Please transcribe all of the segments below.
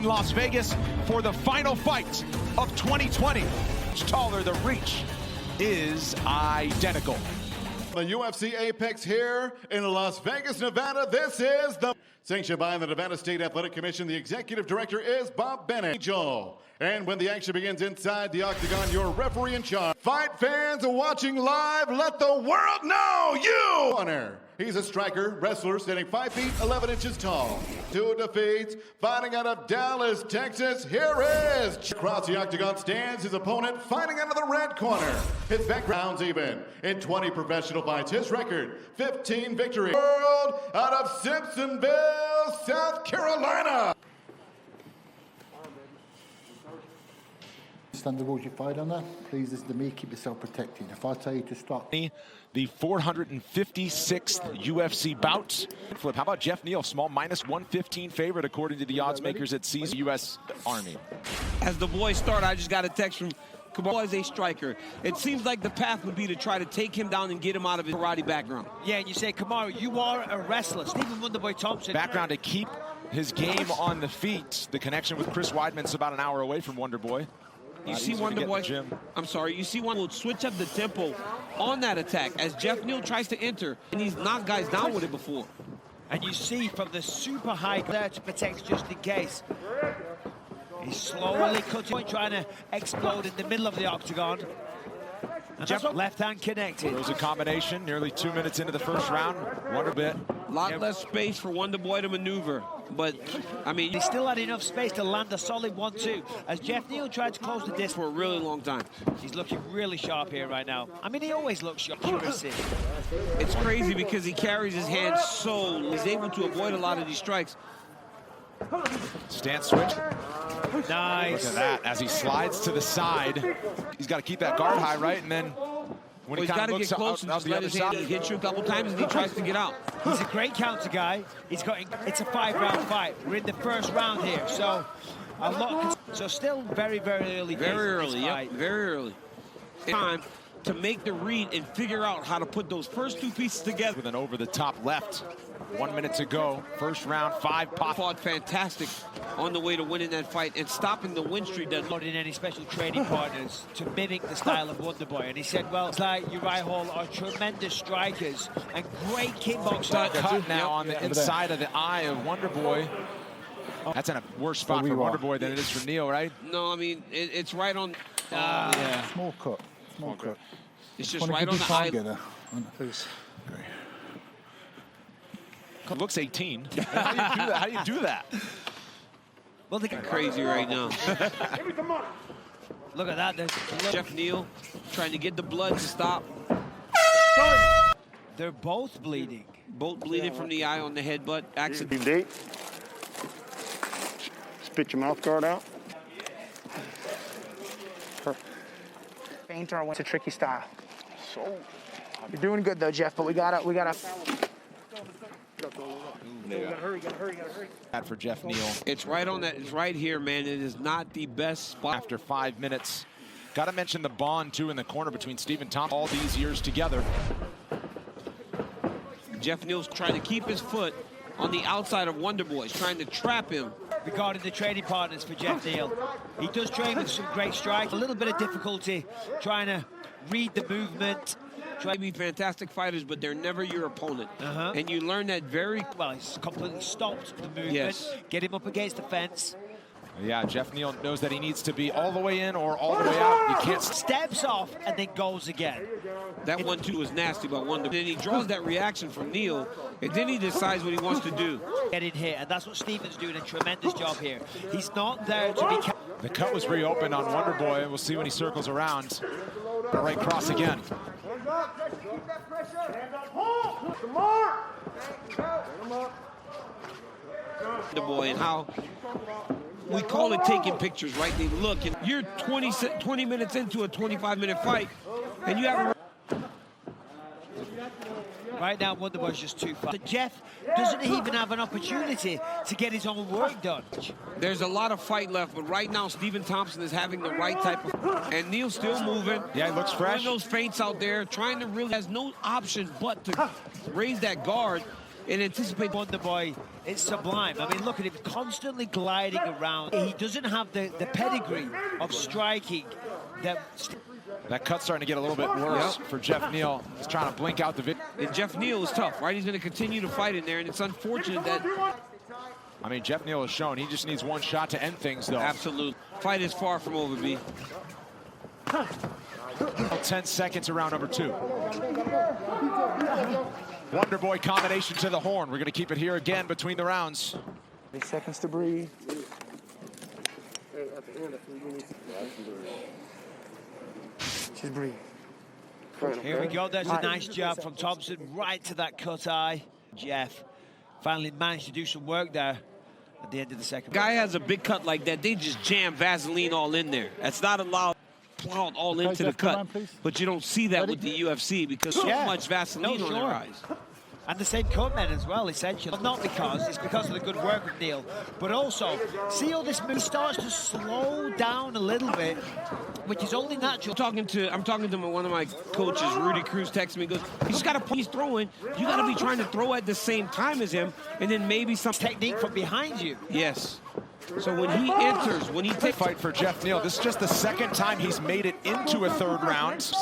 in Las Vegas for the final fight of 2020. Taller, the reach is identical. The UFC Apex here in Las Vegas, Nevada. This is the sanctioned by the Nevada State Athletic Commission. The executive director is Bob Bennett. And when the action begins inside the octagon, your referee in charge. Fight fans watching live, let the world know you! Honor. He's a striker, wrestler, standing 5 feet 11 inches tall. 2 defeats, fighting out of Dallas, Texas. Here is across the octagon stands his opponent, fighting out of the red corner. His background's even in 20 professional fights. His record, 15 victories. World out of Simpsonville, South Carolina. Understand the rules you fight on that. Please listen to me, keep yourself protected. If I tell you to stop. The 456th UFC bout. Flip. How about Geoff Neal, small -115 favorite according to the odds makers at Caesar U.S. Army. As the boys start, I just got a text from Kamaru as a striker. It seems like the path would be to try to take him down and get him out of his karate background. Yeah, and you say, Kamaru, you are a wrestler. Stephen Wonderboy Thompson. Background to keep his game on the feet. The connection with Chris Weidman's about an hour away from Wonderboy. You see Wonderboy, I'm sorry, you see one will switch up the tempo on that attack as Geoff Neal tries to enter, and he's knocked guys down with it before. And you see from the super high there to protect just in case. He's slowly cutting, trying to explode in the middle of the octagon. Geoff left hand connected. There's a combination, nearly 2 minutes into the first round. Wonder bit. A lot less space for Wonderboy to maneuver. But, I mean, he still had enough space to land a solid 1-2 as Geoff Neal tried to close the distance for a really long time. He's looking really sharp here right now. I mean, he always looks sharp. Accuracy. It's crazy because he carries his hands so he's able to avoid a lot of these strikes. Stance switch. Nice. Look at that as he slides to the side. He's got to keep that guard high, right? And then when he's got to get close and just let his hand hit you a couple times and he tries to get out. He's a great counter guy. It's a 5-round fight. We're in the first round here, so a lot. So still very, very early. Very early, yep, very early. Time to make the read and figure out how to put those first two pieces together. With an over-the-top left. 1 minute to go. First round, 5 pop. Fought fantastic on the way to winning that fight and stopping the win streak. That not in any special training partners to mimic the style of Wonderboy. And he said, well, it's like Uriah Hall are tremendous strikers and great kickboxers. Cut now on the inside of the eye of Wonderboy. That's in a worse spot for Wonderboy than it is for Neal, right? No, I mean, it's right on. Yeah. Small cut. It's just right on the eye. Looks 18. How do you do that? How do you do that? Well, they're crazy right now. Look at that. There's Geoff Neal trying to get the blood to stop. They're both bleeding. Both bleeding from the eye on the headbutt. Accident. Deep. Spit your mouth guard out. Feinter, it's a tricky style. So you're doing good though, Geoff, but we gotta. Hurry. Bad for Geoff Neal. It's right on that. It's right here, man. It is not the best spot. After 5 minutes. Got to mention the bond, too, in the corner between Stephen Thompson all these years together. Geoff Neal's trying to keep his foot on the outside of Wonderboy. He's trying to trap him. Regarding the training partners for Geoff Neal, he does train with some great strikes. A little bit of difficulty trying to read the movement. Try to be fantastic fighters, but they're never your opponent. And you learn that very well. He's completely stopped the movement. Yes. Get him up against the fence. Yeah, Geoff Neal knows that he needs to be all the way in or all the way out. You can't. Steps off and then goes again. That 1-2 was nasty by Wonderboy. Then he draws that reaction from Neal, and then he decides what he wants to do. Get in here, and that's what Stephen's doing a tremendous job here. He's not there to be. The cut was reopened on Wonderboy. We'll see when he circles around. The right cross again. Wonderboy and how we call it taking pictures, right? They look, and you're 20 minutes into a 25-minute fight, and you have. Right now, Wonderboy's just too far. Geoff doesn't even have an opportunity to get his own work done. There's a lot of fight left, but right now, Stephen Thompson is having the right type of... And Neal's still moving. Yeah, he looks fresh. Those feints out there, trying to really... Has no option but to raise that guard and anticipate. Wonderboy It's sublime. I mean, look at him constantly gliding around. He doesn't have the pedigree of striking That cut's starting to get a little bit worse for Geoff Neal. He's trying to blink out the video. And Geoff Neal is tough, right? He's going to continue to fight in there, and it's unfortunate that... I mean, Geoff Neal has shown he just needs one shot to end things, though. Absolutely. Fight is far from over, B. 10 seconds around number 2. Wonder Boy combination to the horn. We're going to keep it here again between the rounds. 8 seconds to breathe. Just breathe. Here we go. There's a nice jab from Thompson right to that cut eye. Geoff finally managed to do some work there at the end of the second. Guy has a big cut like that, they just jam Vaseline all in there. That's not allowed. Plowed all into the cut. But you don't see that with the UFC because so much Vaseline on their eyes. And the same cutmen as well, essentially. Not because, it's because of the good work of Neal, but also, see all this move starts to slow down a little bit, which is only natural. I'm talking to one of my coaches, Rudy Cruz, texted me, goes, he's got to, he's throwing, you got to be trying to throw at the same time as him, and then maybe some technique from behind you. Yes. So when he enters, when he takes... Fight for Geoff Neal. This is just the second time he's made it into a third round.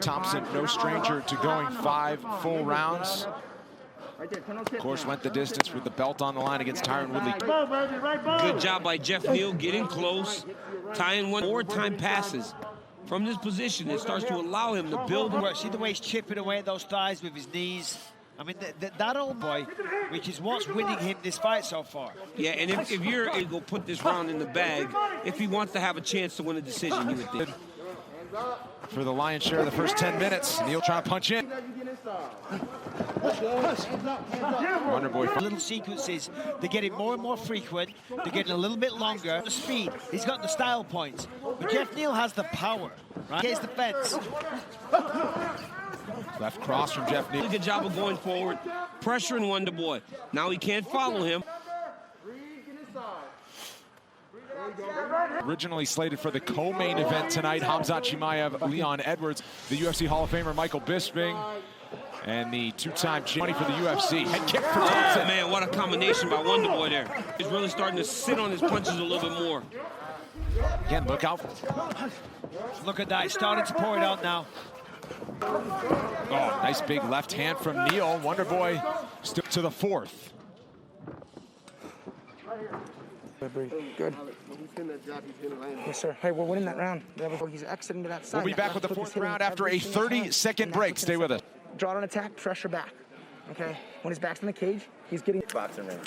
Thompson, no stranger to going 5 full rounds. Of course, went the distance with the belt on the line against Tyron Woodley. Good job by Geoff Neal, getting close, tying one more time passes. From this position, it starts to allow him to build. See the way he's chipping away at those thighs with his knees. I mean, that old boy, which is what's winning him this fight so far. Yeah, and if you're able to put this round in the bag, if he wants to have a chance to win a decision, you would think. For the lion's share of the first 10 minutes, Neal trying to punch in. Wonder Boy. Little sequences, they're getting more and more frequent. They're getting a little bit longer. The speed, he's got the style points. But Geoff Neal has the power, right? Here's the fence. Left cross from Geoff Neal. Good job of going forward, pressuring Wonder Boy. Now he can't follow him. Originally slated for the co-main event tonight, Khamzat Chimaev, Leon Edwards, the UFC Hall of Famer Michael Bisping, and the two-time champion for the UFC. Head kick for Thompson. Oh, man, what a combination by Wonder Boy there. He's really starting to sit on his punches a little bit more. Again, look out. Look at that, he's starting to pour it out now. Oh, nice big left hand from Neal. Wonder Boy still to the 4th. Good. Yes, sir. Hey, we're winning that round. He's exiting to that side. We'll be back with the 4th round after a 30-second break. Stay with us. Draw on attack, pressure back. Okay? When his back's in the cage, he's getting... Boxing ring.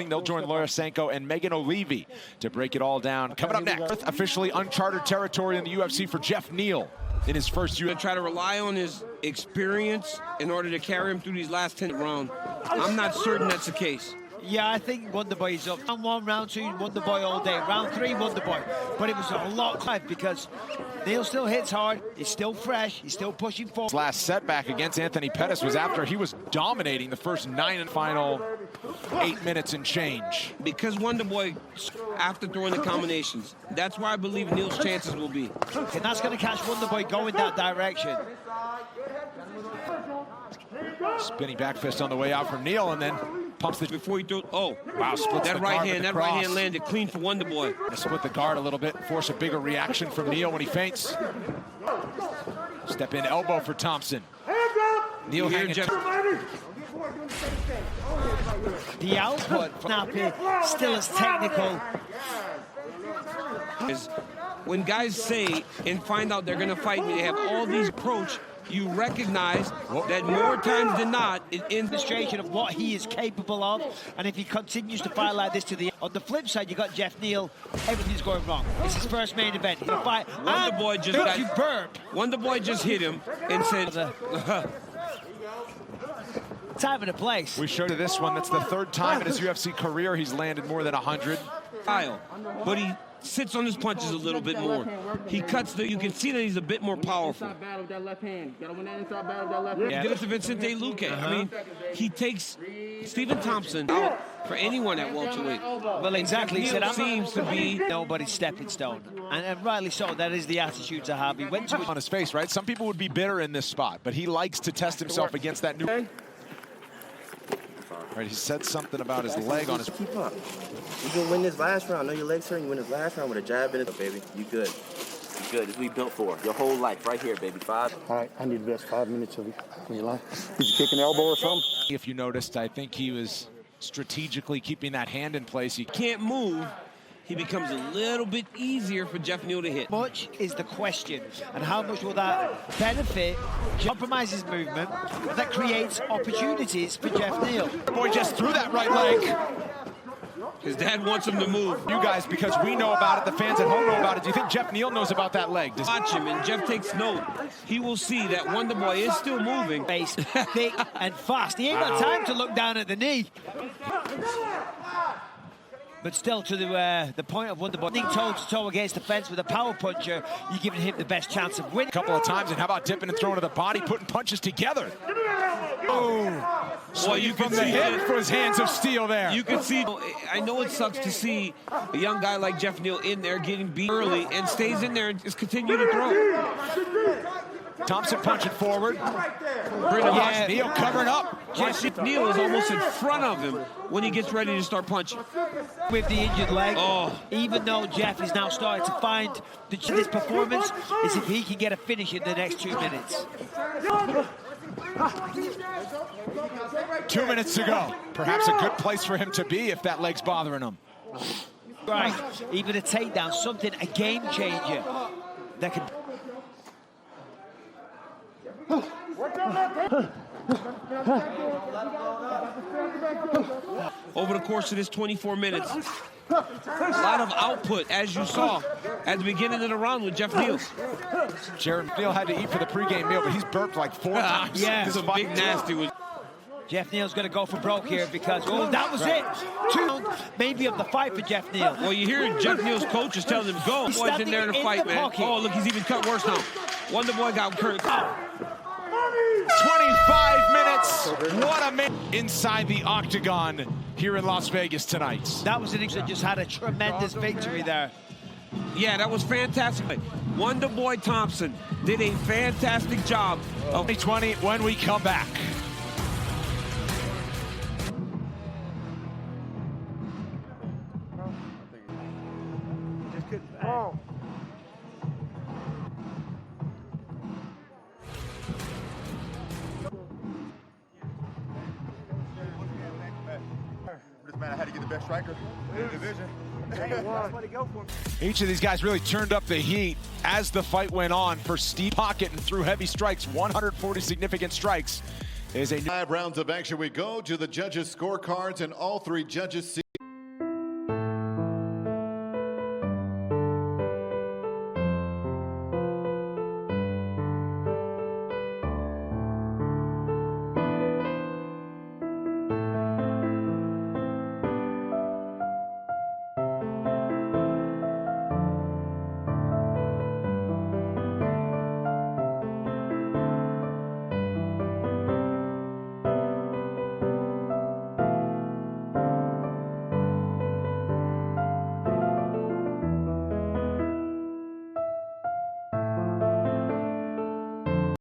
They'll join Laura Sanko and Megan O'Leary to break it all down. Coming up next, officially uncharted territory in the UFC for Geoff Neal in his first UFC. Try to rely on his experience in order to carry him through these last 10 rounds. I'm not certain that's the case. Yeah, I think Wonder Boy is up. Round 1, round 2, Wonder Boy all day. Round 3, Wonder Boy. But it was a lot of because Neal still hits hard. He's still fresh. He's still pushing forward. His last setback against Anthony Pettis was after he was dominating the first 9 and final 8 minutes and change. Because Wonder Boy, after throwing the combinations, that's where I believe Neal's chances will be. And that's going to catch Wonder Boy going that direction. Spinning back fist on the way out from Neal, and then pumps the... Before he threw... Oh, wow, splits that right hand landed clean for Wonder Boy. Split the guard a little bit, force a bigger reaction from Neal when he feints. Step in elbow for Thompson. Neal hanging... The output from Nappy still as technical. Is when guys say and find out they're going to fight me, they have all these approach, you recognize that more times than not, it's in demonstration of what he is capable of. And if he continues to fight like this to the... On the flip side, you got Geoff Neal, everything's going wrong. It's his first main event. He'll fight. Wonder Boy just got... You burp. Wonder Boy just hit him and said... Time and a place. We showed you this one. That's the 3rd time in his UFC career he's landed more than 100. But he sits on his punches a little bit more. He cuts the... You can see that he's a bit more powerful. Yeah. Did it to Vicente Luque. I mean, he takes Stephen Thompson out for anyone at welterweight. Well, exactly. He said, seems to be nobody's stepping stone. And rightly so. That is the attitude to have. He went to on his face, right? Some people would be bitter in this spot, but he likes to test himself against that new... Right, he said something about his leg on his... Keep up. You can win this last round. I know your legs hurt. You win this last round with a jab in it, baby. You good. You good. It's what we built for. Your whole life, right here, baby. 5. All right, I need the best 5 minutes of your life. Did you kick an elbow or something? If you noticed, I think he was strategically keeping that hand in place. He can't move. He becomes a little bit easier for Geoff Neal to hit. Much is the question, and how much will that benefit? Compromises movement that creates opportunities for Geoff Neal. Boy just threw that right leg. His dad wants him to move. You guys, because we know about it, the fans at home know about it. Do you think Geoff Neal knows about that leg? Watch him, and Geoff takes note. He will see that Wonder Boy is still moving. Base thick and fast. He ain't got time to look down at the knee. But still, to the point of Wonder Boy, toe-to-toe against the fence with a power puncher, you're giving him the best chance of winning. A couple of times, and how about dipping and throwing to the body, putting punches together? Oh, so you can see the hip for his hands of steel there. You can see, I know it sucks to see a young guy like Geoff Neal in there getting beat early and stays in there and just continue to throw. Thompson punching forward. Yeah. Neal covering up. Geoff Neal is almost in front of him when he gets ready to start punching. With the injured leg, even though Geoff is now starting to find this performance is if he can get a finish in the next 2 minutes. 2 minutes to go. Perhaps a good place for him to be if that leg's bothering him. Right, even a takedown, something, a game changer that could... Over the course of this 24 minutes, a lot of output, as you saw at the beginning of the round with Geoff Neal. Jared Neal had to eat for the pregame meal, but he's burped like 4 times. Yeah, this is a big nasty one. Geoff Neal's going to go for broke here because, that was it. 2 maybe of the fight for Geoff Neal. Well, you hear Geoff Neal's coach is telling him, go. Boy's in there to fight, man. Pocket. Oh, look, he's even cut worse now. Wonder Boy got hurt. 25 minutes. What a minute inside the octagon here in Las Vegas tonight. That was an that just had a tremendous victory there. Yeah, that was fantastic. Wonder Boy Thompson did a fantastic job of 2020 when we come back. Man, I had to get the best striker in the division. Each of these guys really turned up the heat as the fight went on for Steve Pocket and threw heavy strikes, 140 significant strikes. Is a 5 rounds of action. We go to the judges' scorecards, and all 3 judges see